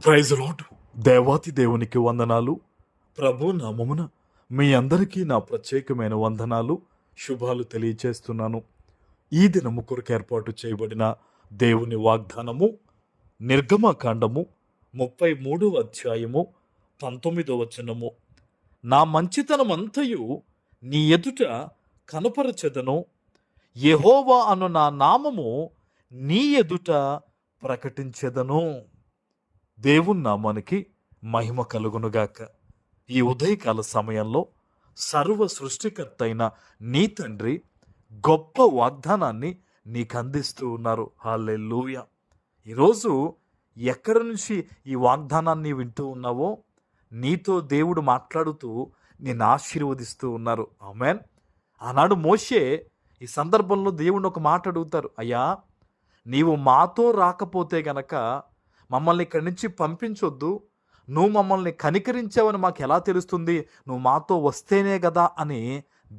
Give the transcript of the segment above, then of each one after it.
Praise lord. దేవాతి దేవునికి వందనాలు. ప్రభు నామమున మీ అందరికీ నా ప్రత్యేకమైన వందనాలు, శుభాలు తెలియచేస్తున్నాను. ఈ దినము కొరకు ఏర్పాటు చేయబడిన దేవుని వాగ్దానము నిర్గమకాండము 33వ అధ్యాయము 19వ వచనము. నా మంచితనమంతయు నీ ఎదుట కనపరచెదను, యెహోవా అను నా నామము నీ ఎదుట ప్రకటించెదను. దేవుని నామానికి మహిమ కలుగునుగాక. ఈ ఉదయకాల సమయంలో సర్వ సృష్టికర్త అయిన నీ తండ్రి గొప్ప వాగ్దానాన్ని నీకు అందిస్తూ ఉన్నారు. హల్లెలూయా. ఈరోజు ఎక్కడి నుంచి ఈ వాగ్దానాన్ని వింటూ ఉన్నావో నీతో దేవుడు మాట్లాడుతూ నిన్ను ఆశీర్వదిస్తూ ఉన్నారు. ఆమేన్. ఆనాడు మోషే ఈ సందర్భంలో దేవుడిని ఒక మాట అడుగుతారు, అయ్యా నీవు మాతో రాకపోతే గనక మమ్మల్ని ఇక్కడి నుంచి పంపించొద్దు, నువ్వు మమ్మల్ని కనికరించావని మాకు ఎలా తెలుస్తుంది, నువ్వు మాతో వస్తేనే కదా అని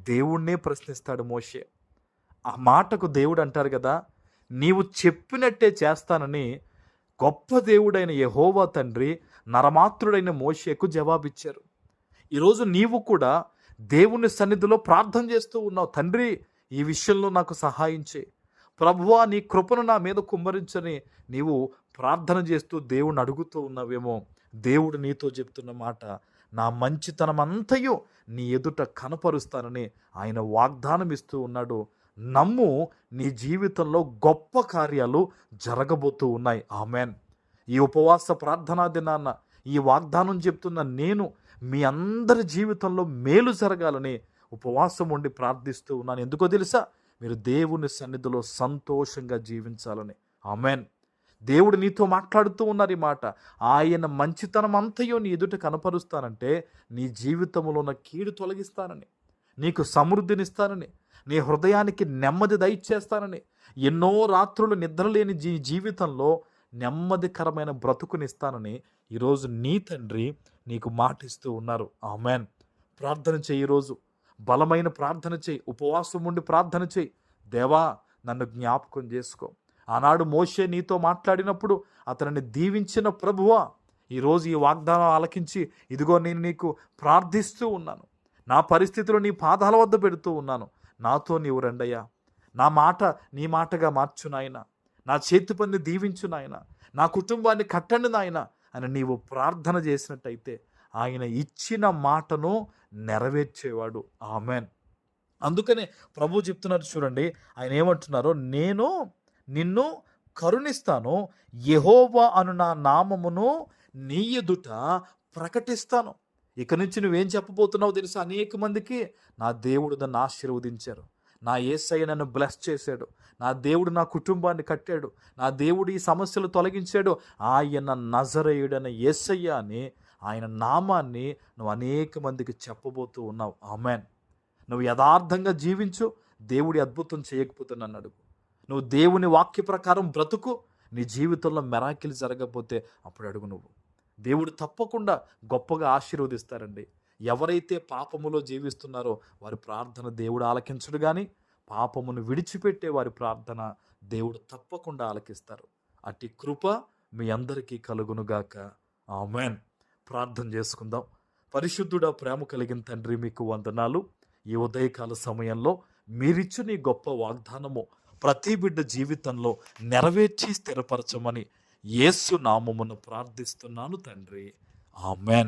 దేవుణ్ణే ప్రశ్నిస్తాడు మోషే. ఆ మాటకు దేవుడు అంటారు కదా, నీవు చెప్పినట్టే చేస్తానని గొప్ప దేవుడైన యెహోవా తండ్రి నరమాత్రుడైన మోషేకు జవాబిచ్చారు. ఈరోజు నీవు కూడా దేవుని సన్నిధిలో ప్రార్థన చేస్తూ ఉన్నావు, తండ్రి ఈ విషయంలో నాకు సహాయం చేయి, ప్రభువా నీ కృపను నా మీద కుమ్మరించని నీవు ప్రార్థన చేస్తూ దేవుని అడుగుతూ ఉన్నావేమో. దేవుడు నీతో చెప్తున్న మాట, నా మంచితనం అంతయు నీ ఎదుట కనపరుస్తానని ఆయన వాగ్దానం ఇస్తూ ఉన్నాడు. నమ్ము, నీ జీవితంలో గొప్ప కార్యాలు జరగబోతూ ఉన్నాయి. ఆమెన్. ఈ ఉపవాస ప్రార్థనా దినాన్న ఈ వాగ్దానం చెప్తున్న నేను మీ అందరి జీవితంలో మేలు జరగాలని ఉపవాసం ఉండి ప్రార్థిస్తూ ఉన్నాను. ఎందుకో తెలుసా, మీరు దేవుని సన్నిధిలో సంతోషంగా జీవించాలని. ఆమెన్. దేవుడు నీతో మాట్లాడుతూ ఉన్నారు ఈ మాట. ఆయన మంచితనం అంతయో నీ ఎదుట కనపరుస్తానంటే నీ జీవితంలో ఉన్న కీడు తొలగిస్తానని, నీకు సమృద్ధినిస్తానని, నీ హృదయానికి నెమ్మది దయచేస్తానని, ఎన్నో రాత్రులు నిద్రలేని జీవితంలో నెమ్మదికరమైన బ్రతుకునిస్తానని ఈరోజు నీ తండ్రి నీకు మాటిస్తూ ఉన్నారు. ఆమెన్. ప్రార్థన చేయి. ఈరోజు బలమైన ప్రార్థన చేయి, ఉపవాసం ఉండి ప్రార్థన చేయి. దేవా నన్ను జ్ఞాపకం చేసుకో. ఆనాడు మోషే నీతో మాట్లాడినప్పుడు అతనిని దీవించిన ప్రభువా, ఈరోజు ఈ వాగ్దానం ఆలకించి ఇదిగో నేను నీకు ప్రార్థిస్తూ ఉన్నాను, నా పరిస్థితులు నీ పాదాల వద్ద పెడుతూ ఉన్నాను, నాతో నీవు రండయ్యా, నా మాట నీ మాటగా మార్చు నాయన, నా చేతి పని దీవించు నాయన, నా కుటుంబాన్ని కట్టండి నాయన అని నీవు ప్రార్థన చేసినట్టయితే ఆయన ఇచ్చిన మాటను నెరవేర్చేవాడు. ఆమెన్. అందుకనే ప్రభు చెప్తున్నారు చూడండి, ఆయన ఏమంటున్నారో, నేను నిన్ను కరుణిస్తాను, యెహోవా అను నా నామమును నీ ఎదుట ప్రకటిస్తాను. ఇక నుంచి నువ్వేం చెప్పబోతున్నావు తెలుసా? అనేక మందికి నా దేవుడు నన్ను ఆశీర్వదించారు, నా యేసయ్య నన్ను బ్లెస్ చేశాడు, నా దేవుడు నా కుటుంబాన్ని కట్టాడు, నా దేవుడు ఈ సమస్యలు తొలగించాడు, ఆయన నజరేయుడైన యేసయ్య అని ఆయన నామాన్ని నువ్వు అనేక మందికి చెప్పబోతూ ఉన్నావు. ఆమెన్. నువ్వు యథార్థంగా జీవించు, దేవుడి అద్భుతం చేయకపోతే నన్ను అడుగు. నువ్వు దేవుని వాక్య ప్రకారం బ్రతుకు, నీ జీవితంలో మెరాకిల్ జరగకపోతే అప్పుడు అడుగు. నువ్వు దేవుడు తప్పకుండా గొప్పగా ఆశీర్వదిస్తారండి. ఎవరైతే పాపములో జీవిస్తున్నారో వారి ప్రార్థన దేవుడు ఆలకించడు, కానీ పాపమును విడిచిపెట్టే వారి ప్రార్థన దేవుడు తప్పకుండా ఆలకిస్తారు. అట్టి కృప మీ అందరికీ కలుగునుగాక. ఆమెన్. ప్రార్థన చేసుకుందాం. పరిశుద్ధుడా, ప్రేమ కలిగిన తండ్రి, మీకు వందనాలు. ఈ ఉదయకాల సమయంలో మీరిచ్చు నీ గొప్ప వాగ్దానము ప్రతి బిడ్డ జీవితంలో నెరవేర్చి స్థిరపరచమని యేసు నామమును ప్రార్థిస్తున్నాను తండ్రి. ఆమెన్.